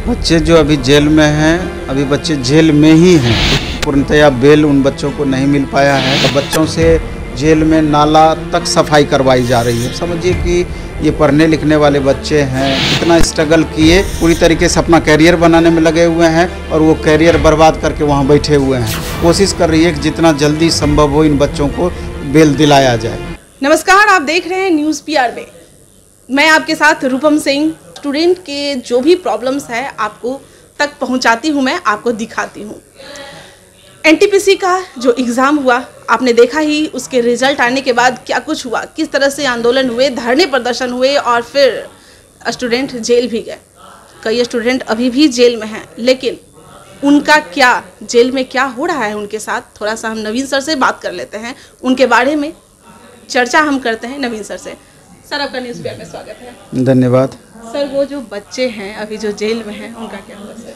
बच्चे जो अभी जेल में हैं, अभी बच्चे जेल में ही हैं। पूर्णतया बेल उन बच्चों को नहीं मिल पाया है। तो बच्चों से जेल में नाला तक सफाई करवाई जा रही है। समझिए कि ये पढ़ने लिखने वाले बच्चे हैं, इतना स्ट्रगल किए, पूरी तरीके से अपना कैरियर बनाने में लगे हुए हैं और वो कैरियर बर्बाद करके वहाँ बैठे हुए हैं। कोशिश कर रही है कि जितना जल्दी संभव हो इन बच्चों को बेल दिलाया जाए। नमस्कार, आप देख रहे हैं न्यूज़ पीआर में। मैं आपके साथ रूपम सिंह। स्टूडेंट के जो भी प्रॉब्लम्स है आपको तक पहुंचाती हूं, मैं आपको दिखाती हूं। एनटीपीसी का जो एग्ज़ाम हुआ आपने देखा ही, उसके रिजल्ट आने के बाद क्या कुछ हुआ, किस तरह से आंदोलन हुए, धरने प्रदर्शन हुए और फिर स्टूडेंट जेल भी गए। कई स्टूडेंट अभी भी जेल में हैं, लेकिन उनका क्या जेल में क्या हो रहा है उनके साथ, थोड़ा सा हम नवीन सर से बात कर लेते हैं। उनके बारे में चर्चा हम करते हैं नवीन सर से। सर, आपका न्यूज़ पेपर में स्वागत है। धन्यवाद। सर, वो जो बच्चे हैं अभी जो जेल में हैं, उनका क्या हुआ सर?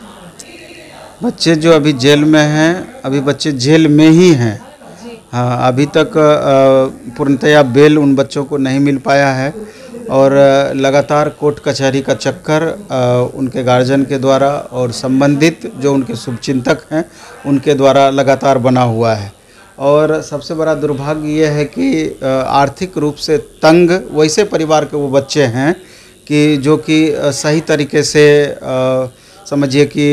बच्चे जो अभी जेल में हैं, अभी बच्चे जेल में ही हैं। हाँ, अभी तक पूर्णतया बेल उन बच्चों को नहीं मिल पाया है और लगातार कोर्ट कचहरी का चक्कर उनके गार्जियन के द्वारा और संबंधित जो उनके शुभचिंतक हैं उनके द्वारा लगातार बना हुआ है। और सबसे बड़ा दुर्भाग्य ये है कि आर्थिक रूप से तंग वैसे परिवार के वो बच्चे हैं कि जो कि सही तरीके से समझिए कि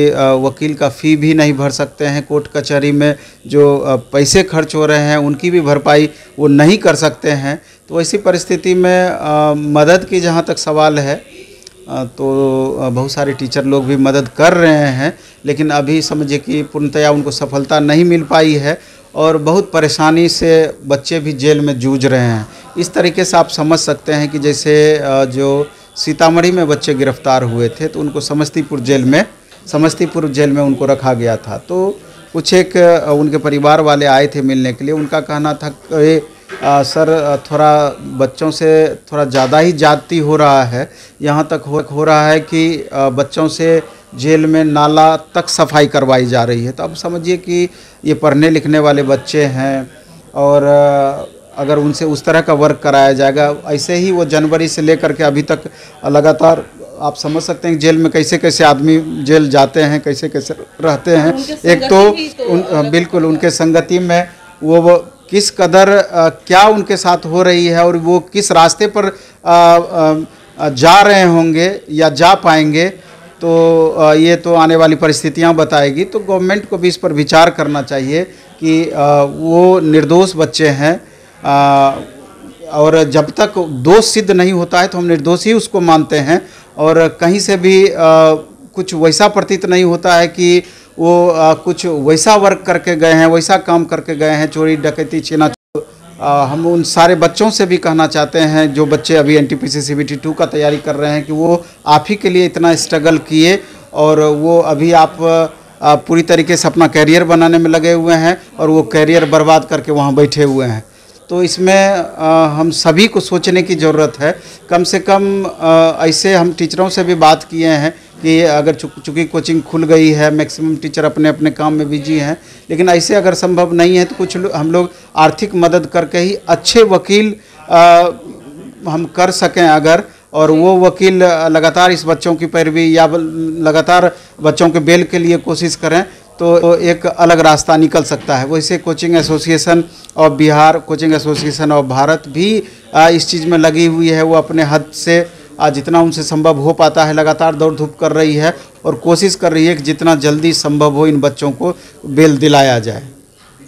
वकील का फ़ी भी नहीं भर सकते हैं। कोर्ट कचहरी में जो पैसे खर्च हो रहे हैं उनकी भी भरपाई वो नहीं कर सकते हैं। तो ऐसी परिस्थिति में मदद की जहाँ तक सवाल है तो बहुत सारे टीचर लोग भी मदद कर रहे हैं, लेकिन अभी समझिए कि पूर्णतया उनको सफलता नहीं मिल पाई है और बहुत परेशानी से बच्चे भी जेल में जूझ रहे हैं। इस तरीके से आप समझ सकते हैं कि जैसे जो सीतामढ़ी में बच्चे गिरफ्तार हुए थे तो उनको समस्तीपुर जेल में उनको रखा गया था। तो कुछ एक उनके परिवार वाले आए थे मिलने के लिए। उनका कहना था कि सर थोड़ा बच्चों से थोड़ा ज़्यादा ही ज्यादती हो रहा है। यहाँ तक हो रहा है कि बच्चों से जेल में नाला तक सफाई करवाई जा रही है। तो अब समझिए कि ये पढ़ने लिखने वाले बच्चे हैं और अगर उनसे उस तरह का वर्क कराया जाएगा, ऐसे ही वो जनवरी से लेकर के अभी तक लगातार आप समझ सकते हैं जेल में कैसे कैसे आदमी जेल जाते हैं, कैसे कैसे रहते हैं। एक तो बिल्कुल उनके संगति में वो किस कदर क्या उनके साथ हो रही है और वो किस रास्ते पर जा रहे होंगे या जा पाएंगे, तो ये तो आने वाली परिस्थितियां बताएगी। तो गवर्नमेंट को भी इस पर विचार करना चाहिए कि वो निर्दोष बच्चे हैं और जब तक दोष सिद्ध नहीं होता है तो हम निर्दोष ही उसको मानते हैं और कहीं से भी कुछ वैसा प्रतीत नहीं होता है कि वो कुछ वैसा वर्क करके गए हैं, वैसा काम करके गए हैं, चोरी डकैती छीना। हम उन सारे बच्चों से भी कहना चाहते हैं जो बच्चे अभी एनटीपीसी सीबीटी 2 का तैयारी कर रहे हैं कि वो आप ही के लिए इतना स्ट्रगल किए और वो अभी आप पूरी तरीके से अपना कैरियर बनाने में लगे हुए हैं और वो कैरियर बर्बाद करके वहाँ बैठे हुए हैं। तो इसमें हम सभी को सोचने की ज़रूरत है। कम से कम ऐसे हम टीचरों से भी बात किए हैं कि अगर चूँकि कोचिंग खुल गई है, मैक्सिमम टीचर अपने अपने काम में बिजी हैं, लेकिन ऐसे अगर संभव नहीं है तो कुछ हम लोग आर्थिक मदद करके ही अच्छे वकील हम कर सकें अगर, और वो वकील लगातार इस बच्चों की पैरवी या लगातार बच्चों के बेल के लिए कोशिश करें तो एक अलग रास्ता निकल सकता है। वैसे coaching association of Bihar, coaching association of Bharat भी इस चीज़ में लगी हुई है। वो अपने हद से जितना उनसे संभव हो पाता है लगातार दौड़ धूप कर रही है और कोशिश कर रही है कि जितना जल्दी संभव हो इन बच्चों को बेल दिलाया जाए।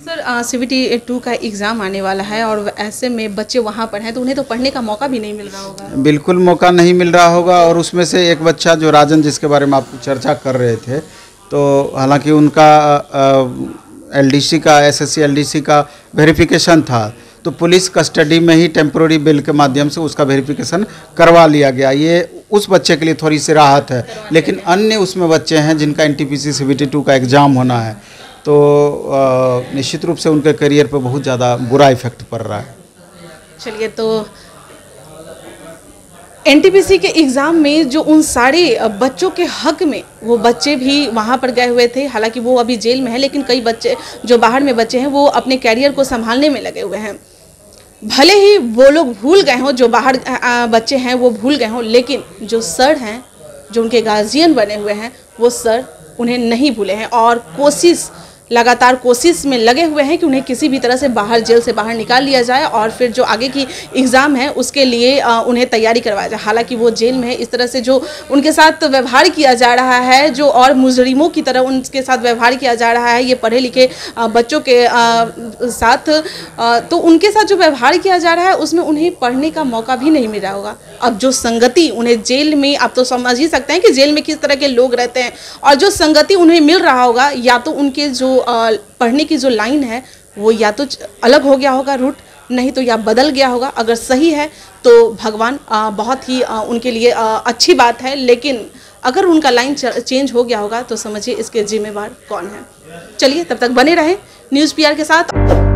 सर, सीबीटी 2 का एग्ज़ाम आने वाला है और ऐसे में बच्चे वहाँ पर हैं तो उन्हें तो पढ़ने का मौका भी नहीं मिल रहा होगा। बिल्कुल मौका नहीं मिल रहा होगा और उसमें से एक बच्चा जो राजन, जिसके बारे में आप चर्चा कर रहे थे, तो हालांकि उनका एलडीसी का एसएससी एलडीसी का वेरिफिकेशन था तो पुलिस कस्टडी में ही टेम्पोररी बेल के माध्यम से उसका वेरिफिकेशन करवा लिया गया। ये उस बच्चे के लिए थोड़ी सी राहत है, लेकिन अन्य उसमें बच्चे हैं जिनका एनटीपीसी सीबीटी 2 का एग्ज़ाम होना है तो निश्चित रूप से उनके करियर पर बहुत ज़्यादा बुरा इफेक्ट पड़ रहा है। चलिए, तो एनटीपीसी के एग्ज़ाम में जो उन सारे बच्चों के हक में वो बच्चे भी वहाँ पर गए हुए थे, हालांकि वो अभी जेल में है, लेकिन कई बच्चे जो बाहर में बच्चे हैं वो अपने कैरियर को संभालने में लगे हुए हैं। भले ही वो लोग भूल गए हों, जो बाहर बच्चे हैं वो भूल गए हों, लेकिन जो सर हैं जो उनके गार्जियन बने हुए हैं वो सर उन्हें नहीं भूले हैं और लगातार कोशिश में लगे हुए हैं कि उन्हें किसी भी तरह से जेल से बाहर निकाल लिया जाए और फिर जो आगे की एग्ज़ाम है उसके लिए उन्हें तैयारी करवाया जाए। हालांकि वो जेल में है, इस तरह से जो उनके साथ व्यवहार किया जा रहा है, जो और मुजरिमों की तरह उनके साथ व्यवहार किया जा रहा है ये पढ़े लिखे बच्चों के साथ, तो उनके साथ जो व्यवहार किया जा रहा है उसमें उन्हें पढ़ने का मौका भी नहीं मिल रहा होगा। अब जो संगति उन्हें जेल में, आप तो समझ ही सकते हैं कि जेल में किस तरह के लोग रहते हैं, और जो संगति उन्हें मिल रहा होगा या तो उनके जो पढ़ने की जो लाइन है वो या तो अलग हो गया होगा रूट, नहीं तो या बदल गया होगा। अगर सही है तो भगवान बहुत ही उनके लिए अच्छी बात है, लेकिन अगर उनका लाइन चेंज हो गया होगा तो समझिए इसके जिम्मेवार कौन है। चलिए तब तक बने रहें न्यूज़ PR के साथ।